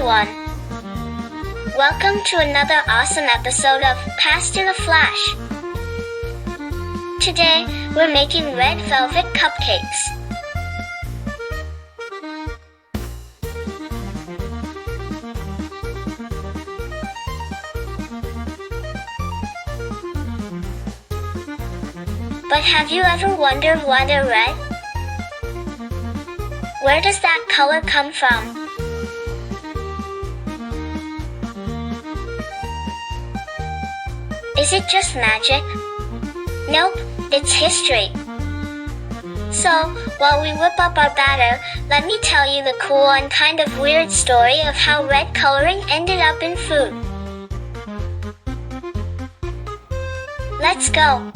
everyone! Welcome to another awesome episode of Past in a Flash. Today, we're making red velvet cupcakes. But have you ever wondered why they're red? Where does that color come from? Is it just magic? Nope, it's history. So, while we whip up our batter, let me tell you the cool and kind of weird story of how red coloring ended up in food. Let's go!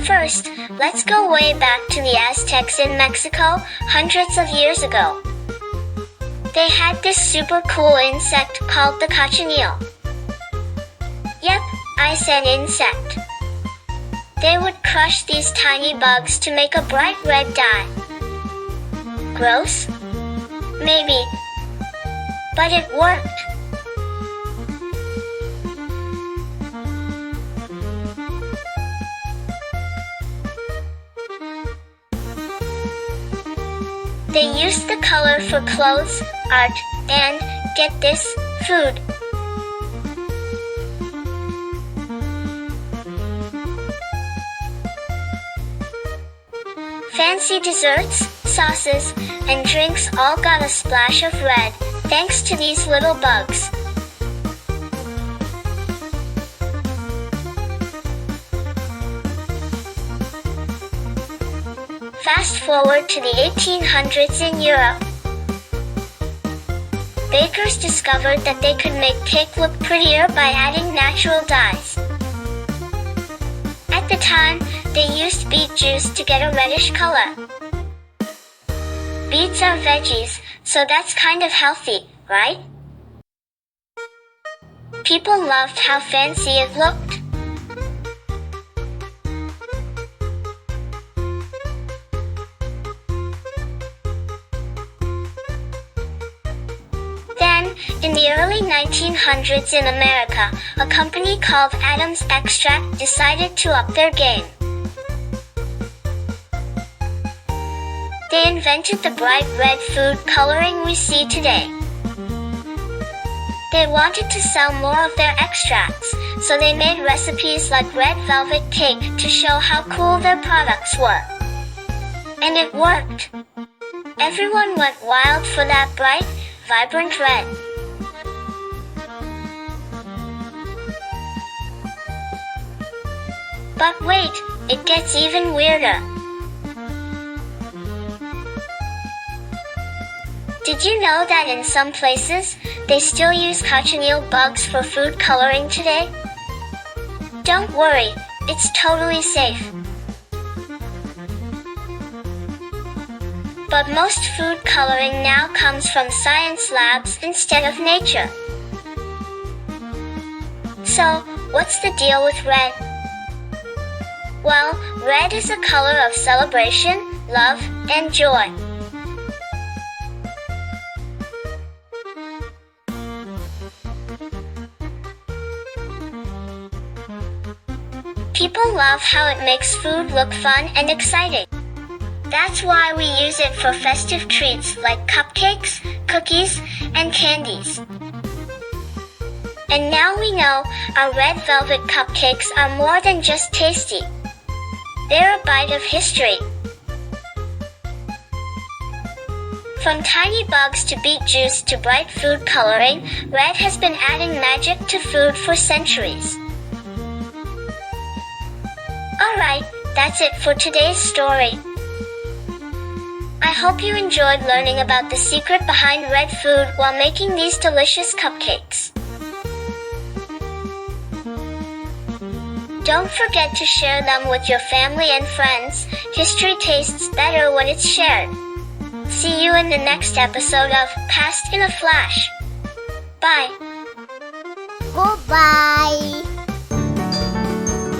First, let's go way back to the Aztecs in Mexico, hundreds of years ago. They had this super cool insect called the cochineal. Yep, I said insect. They would crush these tiny bugs to make a bright red dye. Gross? Maybe. But it worked. They used the color for clothes, art, and, get this, food. Fancy desserts, sauces, and drinks all got a splash of red, thanks to these little bugs. Fast forward to the 1800s in Europe. Bakers discovered that they could make cake look prettier by adding natural dyes. At the time, they used beet juice to get a reddish color. Beets are veggies, so that's kind of healthy, right? People loved how fancy it looked. In the early 1900s in America, a company called Adams Extract decided to up their game. They invented the bright red food coloring we see today. They wanted to sell more of their extracts, so they made recipes like red velvet cake to show how cool their products were. And it worked. Everyone went wild for that bright, vibrant red. But wait, it gets even weirder. Did you know that in some places, they still use cochineal bugs for food coloring today? Don't worry, it's totally safe. But most food coloring now comes from science labs instead of nature. So, what's the deal with red? Well, red is a color of celebration, love, and joy. People love how it makes food look fun and exciting. That's why we use it for festive treats like cupcakes, cookies, and candies. And now we know our red velvet cupcakes are more than just tasty. They're a bite of history. From tiny bugs to beet juice to bright food coloring, red has been adding magic to food for centuries. Alright, that's it for today's story. I hope you enjoyed learning about the secret behind red food while making these delicious cupcakes. Don't forget to share them with your family and friends. History tastes better when it's shared. See you in the next episode of Past in a Flash. Bye. Goodbye.